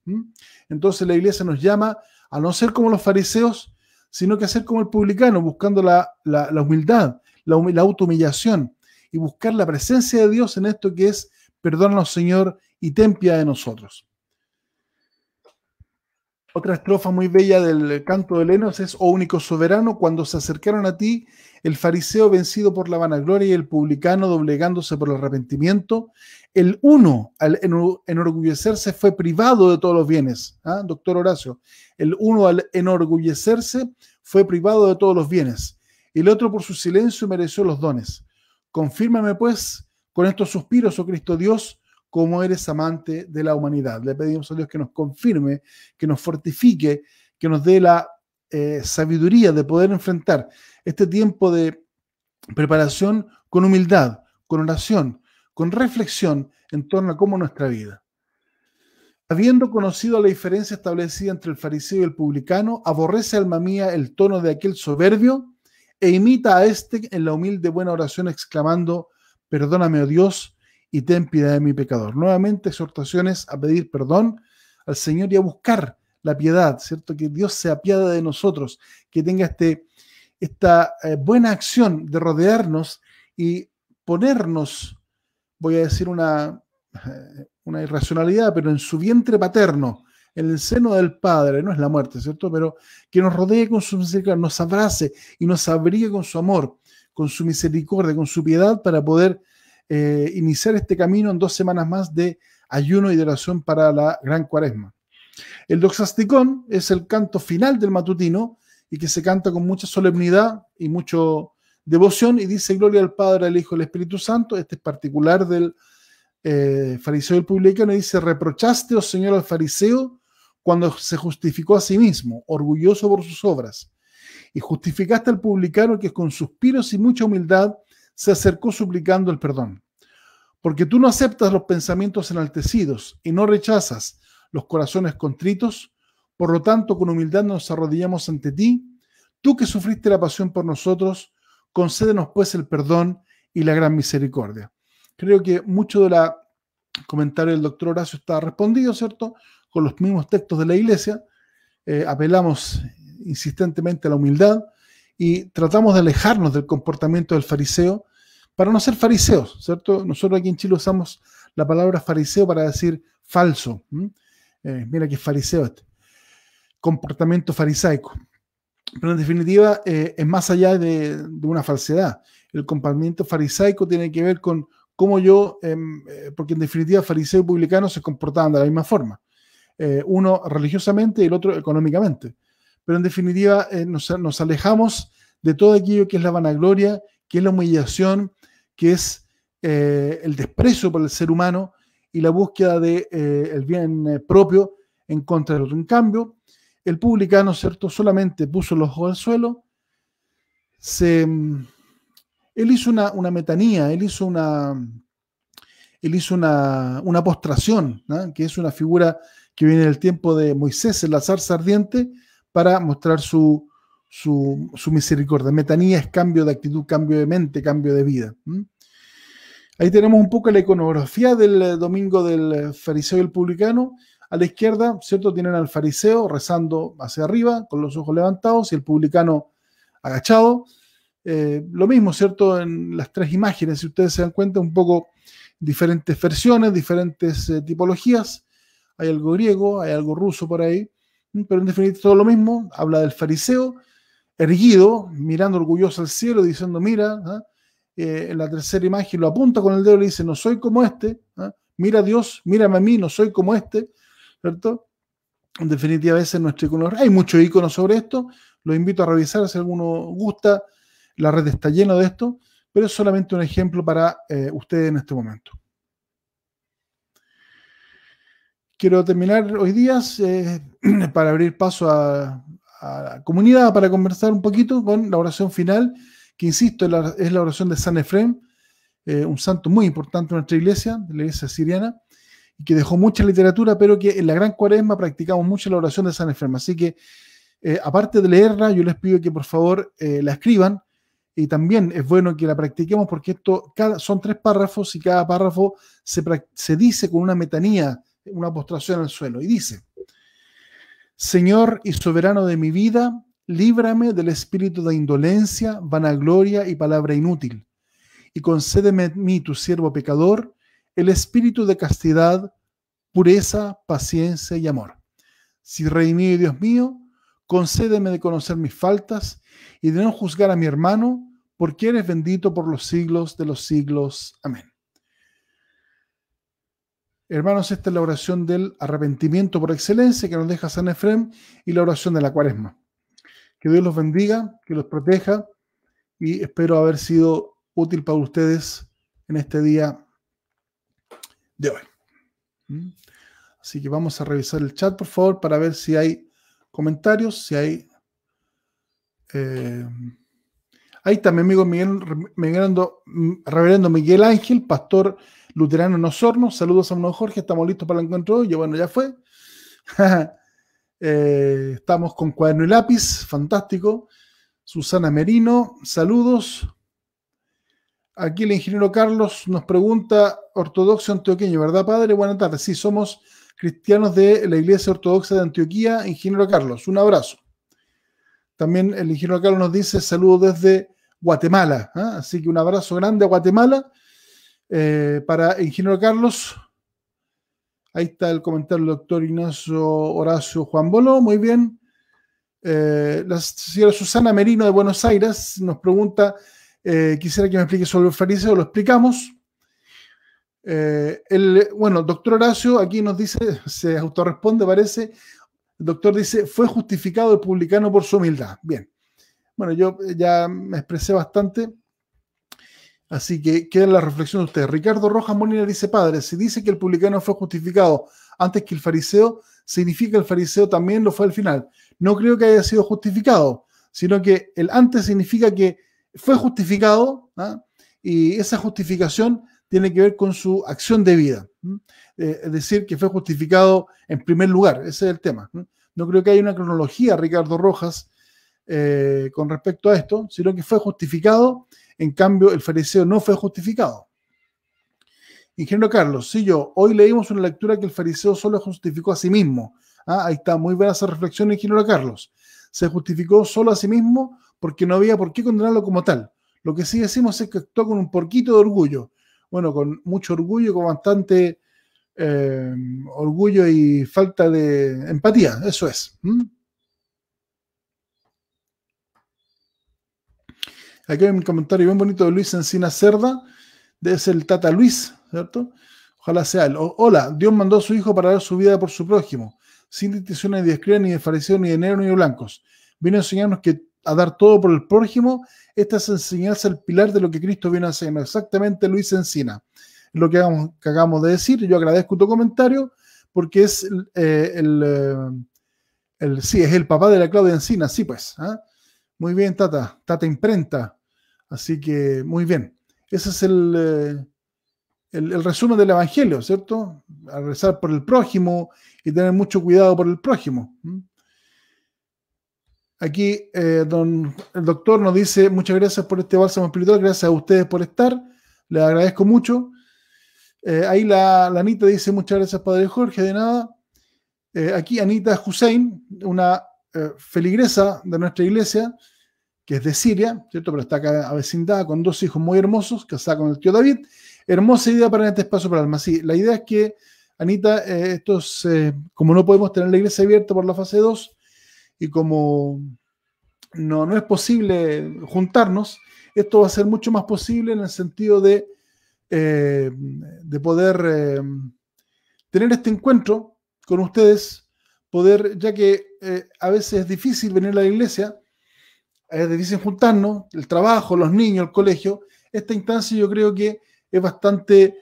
Entonces la iglesia nos llama a no ser como los fariseos, sino que a ser como el publicano, buscando la humildad, la autohumillación, y buscar la presencia de Dios en esto que es: perdónanos, Señor, y ten piedad de nosotros. Otra estrofa muy bella del canto de Lenos es: oh único soberano, cuando se acercaron a ti, el fariseo vencido por la vanagloria y el publicano doblegándose por el arrepentimiento, el uno al enorgullecerse fue privado de todos los bienes. Doctor Horacio, el uno al enorgullecerse fue privado de todos los bienes, y el otro por su silencio mereció los dones. Confírmame pues con estos suspiros, oh Cristo Dios, como eres amante de la humanidad. Le pedimos a Dios que nos confirme, que nos fortifique, que nos dé la sabiduría de poder enfrentar este tiempo de preparación con humildad, con oración, con reflexión en torno a cómo nuestra vida. Habiendo conocido la diferencia establecida entre el fariseo y el publicano, aborrece, alma mía, el tono de aquel soberbio e imita a este en la humilde buena oración, exclamando: perdóname, oh Dios, y ten piedad de mi pecador. Nuevamente exhortaciones a pedir perdón al Señor y a buscar la piedad, ¿cierto? Que Dios se apiade de nosotros, que tenga esta buena acción de rodearnos y ponernos, voy a decir una irracionalidad, pero en su vientre paterno, en el seno del Padre, no es la muerte, ¿cierto? Pero que nos rodee con su misericordia, nos abrace y nos abrigue con su amor, con su misericordia, con su piedad, para poder iniciar este camino en 2 semanas más de ayuno y de oración para la Gran Cuaresma. El Doxasticón es el canto final del matutino y que se canta con mucha solemnidad y mucha devoción, y dice: gloria al Padre, al Hijo y al Espíritu Santo. Este es particular del fariseo y el publicano, y dice: reprochaste, oh Señor, al fariseo cuando se justificó a sí mismo, orgulloso por sus obras, y justificaste al publicano que con suspiros y mucha humildad se acercó suplicando el perdón. Porque tú no aceptas los pensamientos enaltecidos y no rechazas los corazones contritos, por lo tanto con humildad nos arrodillamos ante ti, tú que sufriste la pasión por nosotros, concédenos pues el perdón y la gran misericordia. Creo que mucho del comentario del doctor Horacio está respondido, ¿cierto? Con los mismos textos de la Iglesia. Apelamos insistentemente a la humildad y tratamos de alejarnos del comportamiento del fariseo para no ser fariseos, ¿cierto? Nosotros aquí en Chile usamos la palabra fariseo para decir falso. Mira que es fariseo este. Comportamiento farisaico. Pero en definitiva es más allá de una falsedad. El comportamiento farisaico tiene que ver con cómo yo, porque en definitiva fariseo y publicano se comportaban de la misma forma. Uno religiosamente y el otro económicamente. Pero en definitiva nos alejamos de todo aquello que es la vanagloria, que es la humillación, que es el desprecio por el ser humano y la búsqueda del bien propio en contra del otro. En cambio, el publicano, ¿cierto?, solamente puso los ojos al suelo, él hizo una metanía, él hizo una postración, ¿no?, que es una figura que viene del tiempo de Moisés en la zarza ardiente, para mostrar su misericordia. Metanía es cambio de actitud, cambio de mente, cambio de vida. Ahí tenemos un poco la iconografía del domingo del fariseo y el publicano. A la izquierda, ¿cierto?, tienen al fariseo rezando hacia arriba, con los ojos levantados, y el publicano agachado. Lo mismo, ¿cierto?, en las 3 imágenes, si ustedes se dan cuenta, un poco diferentes versiones, diferentes tipologías. Hay algo griego, hay algo ruso por ahí, pero en definitiva todo lo mismo. Habla del fariseo erguido, mirando orgulloso al cielo, diciendo: mira, en la tercera imagen lo apunta con el dedo y le dice: no soy como este, mira Dios, mírame a mí, no soy como este, ¿cierto? En definitiva, ese es nuestro icono. Hay muchos iconos sobre esto, los invito a revisar si alguno gusta, la red está llena de esto, pero es solamente un ejemplo para ustedes en este momento. Quiero terminar hoy día para abrir paso a la comunidad, para conversar un poquito con la oración final, que insisto, es la oración de San Efrem, un santo muy importante en nuestra iglesia, de la iglesia siriana, y que dejó mucha literatura, pero que en la Gran Cuaresma practicamos mucho la oración de San Efrem. Así que, aparte de leerla, yo les pido que por favor la escriban, y también es bueno que la practiquemos, porque son 3 párrafos y cada párrafo se dice con una metanía, una postración al suelo, y dice: Señor y soberano de mi vida, líbrame del espíritu de indolencia, vanagloria y palabra inútil, y concédeme a mí, tu siervo pecador, el espíritu de castidad, pureza, paciencia y amor. Si Rey mío y Dios mío, concédeme de conocer mis faltas y de no juzgar a mi hermano, porque eres bendito por los siglos de los siglos. Amén. Hermanos, esta es la oración del arrepentimiento por excelencia que nos deja San Efrem, y la oración de la Cuaresma. Que Dios los bendiga, que los proteja, y espero haber sido útil para ustedes en este día de hoy. Así que vamos a revisar el chat, por favor, para ver si hay comentarios, si hay... Ahí está mi amigo reverendo Miguel Ángel, pastor luterano en Osorno. Saludos a Jorge, estamos listos para el encuentro hoy. Bueno, ya fue. Estamos con cuaderno y lápiz, fantástico. Susana Merino, saludos. Aquí el ingeniero Carlos nos pregunta: ortodoxo antioqueño, ¿verdad, padre? Buenas tardes. Sí, somos cristianos de la Iglesia Ortodoxa de Antioquía. Ingeniero Carlos, un abrazo. También el ingeniero Carlos nos dice: saludos desde Guatemala. Así que un abrazo grande a Guatemala para el ingeniero Carlos. Ahí está el comentario del doctor Ignacio Horacio Juan Boló, muy bien. La señora Susana Merino de Buenos Aires nos pregunta, quisiera que me explique sobre el fariseo, lo explicamos. Bueno, doctor Horacio aquí nos dice, se autorresponde, parece, el doctor dice, fue justificado el publicano por su humildad. Bien, bueno, yo ya me expresé bastante, así que queda la reflexión de ustedes. Ricardo Rojas Molina dice, padre, si dice que el publicano fue justificado antes que el fariseo, significa que el fariseo también lo fue al final. No creo que haya sido justificado, sino que el antes significa que fue justificado, ¿ah? Y esa justificación tiene que ver con su acción de vida. Es decir, que fue justificado en primer lugar. Ese es el tema. No creo que haya una cronología, Ricardo Rojas, con respecto a esto, sino que fue justificado. En cambio, el fariseo no fue justificado. Ingeniero Carlos, sí, hoy leímos una lectura que el fariseo solo justificó a sí mismo. Ahí está, muy buena esa reflexión, ingeniero Carlos. Se justificó solo a sí mismo porque no había por qué condenarlo como tal. Lo que sí decimos es que actuó con un poquito de orgullo. Bueno, con mucho orgullo, con bastante orgullo y falta de empatía, eso es. Aquí hay un comentario bien bonito de Luis Encina Cerda, debe ser el Tata Luis, ¿cierto? Ojalá sea él. Hola, Dios mandó a su hijo para dar su vida por su prójimo, sin distinciones ni de escriba, ni de fariseo, ni de negro, ni de blancos. Vino a enseñarnos a dar todo por el prójimo. Esta es enseñanza, el pilar de lo que Cristo vino a enseñarnos. Exactamente, Luis Encina. Es lo que acabamos de decir. Yo agradezco tu comentario porque es sí, es el papá de la Claudia Encina, sí pues. Muy bien, Tata Imprenta. Así que muy bien. Ese es el resumen del Evangelio, ¿cierto? A rezar por el prójimo y tener mucho cuidado por el prójimo. Aquí el doctor nos dice, muchas gracias por este bálsamo espiritual, gracias a ustedes por estar, les agradezco mucho. Ahí la Anita dice, muchas gracias, Padre Jorge, de nada. Aquí Anita Hussein, una feligresa de nuestra iglesia, que es de Siria, ¿cierto? Pero está acá avecindada con 2 hijos muy hermosos, casada con el tío David. Hermosa idea para este espacio para alma. Sí, la idea es que, Anita, como no podemos tener la iglesia abierta por la fase 2, y como no es posible juntarnos, esto va a ser mucho más posible en el sentido de poder tener este encuentro con ustedes, ya que a veces es difícil venir a la iglesia, es difícil juntarnos, el trabajo, los niños, el colegio. Esta instancia yo creo que es bastante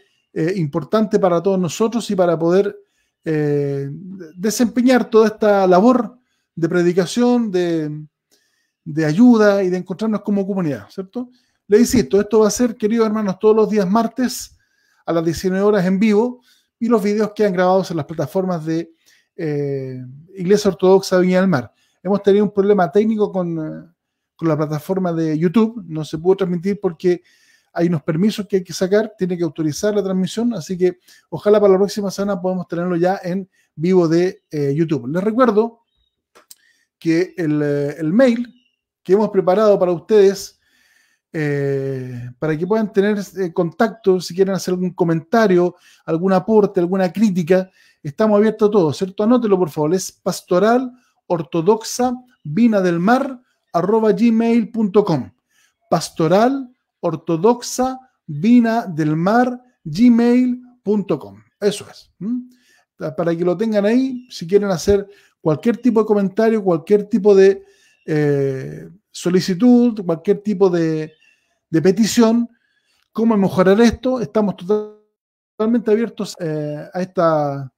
importante para todos nosotros y para poder desempeñar toda esta labor de predicación, de ayuda y de encontrarnos como comunidad, ¿cierto? Le insisto, esto va a ser, queridos hermanos, todos los días martes a las 19 horas en vivo, y los videos quedan grabados en las plataformas de Iglesia Ortodoxa Viña del Mar. Hemos tenido un problema técnico con la plataforma de YouTube, no se pudo transmitir porque hay unos permisos que hay que sacar, tiene que autorizar la transmisión, así que ojalá para la próxima semana podamos tenerlo ya en vivo de YouTube. Les recuerdo que el mail que hemos preparado para ustedes, para que puedan tener contacto, si quieren hacer algún comentario, algún aporte, alguna crítica, estamos abiertos a todo, ¿cierto? Anótelo, por favor, es pastoralortodoxavinadelmar@gmail.com. pastoralortodoxavinadelmar@gmail.com. Eso es. Para que lo tengan ahí, si quieren hacer cualquier tipo de comentario, cualquier tipo de solicitud, cualquier tipo de petición, cómo mejorar esto, estamos totalmente abiertos a esta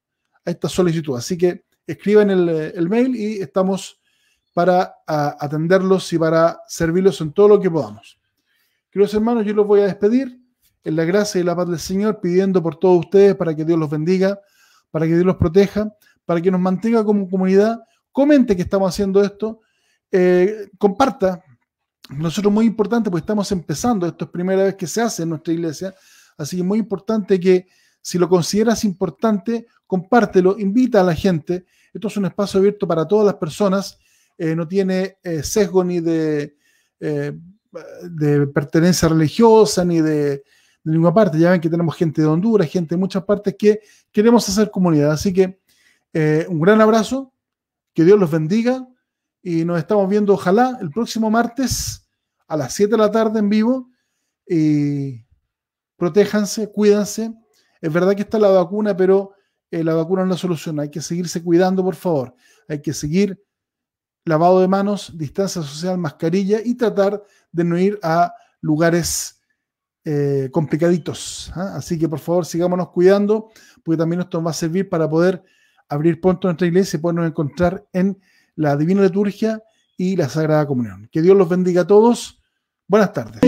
solicitud. Así que escriban el mail y estamos para atenderlos y para servirlos en todo lo que podamos. Queridos hermanos, yo los voy a despedir en la gracia y la paz del Señor, pidiendo por todos ustedes para que Dios los bendiga, para que Dios los proteja, para que nos mantenga como comunidad. Comente que estamos haciendo esto, comparta. Nosotros muy importante, porque estamos empezando, esto es primera vez que se hace en nuestra iglesia, así que muy importante que si lo consideras importante, compártelo, invita a la gente. Esto es un espacio abierto para todas las personas, no tiene sesgo ni de pertenencia religiosa, ni de de ninguna parte. Ya ven que tenemos gente de Honduras, gente de muchas partes que queremos hacer comunidad. Así que un gran abrazo, que Dios los bendiga y nos estamos viendo ojalá el próximo martes a las 7 de la tarde en vivo. Y protéjanse, cuídense. Es verdad que está la vacuna, pero la vacuna no soluciona. Hay que seguirse cuidando, por favor. Hay que seguir lavado de manos, distancia social, mascarilla y tratar de no ir a lugares complicaditos. Así que por favor sigámonos cuidando, porque también esto nos va a servir para poder abrir pronto nuestra iglesia y podernos encontrar en la Divina Liturgia y la Sagrada Comunión. Que Dios los bendiga a todos. Buenas tardes.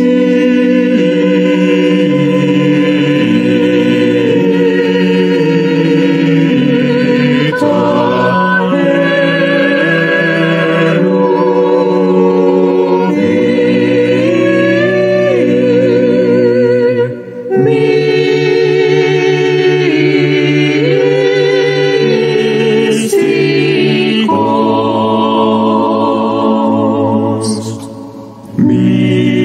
Me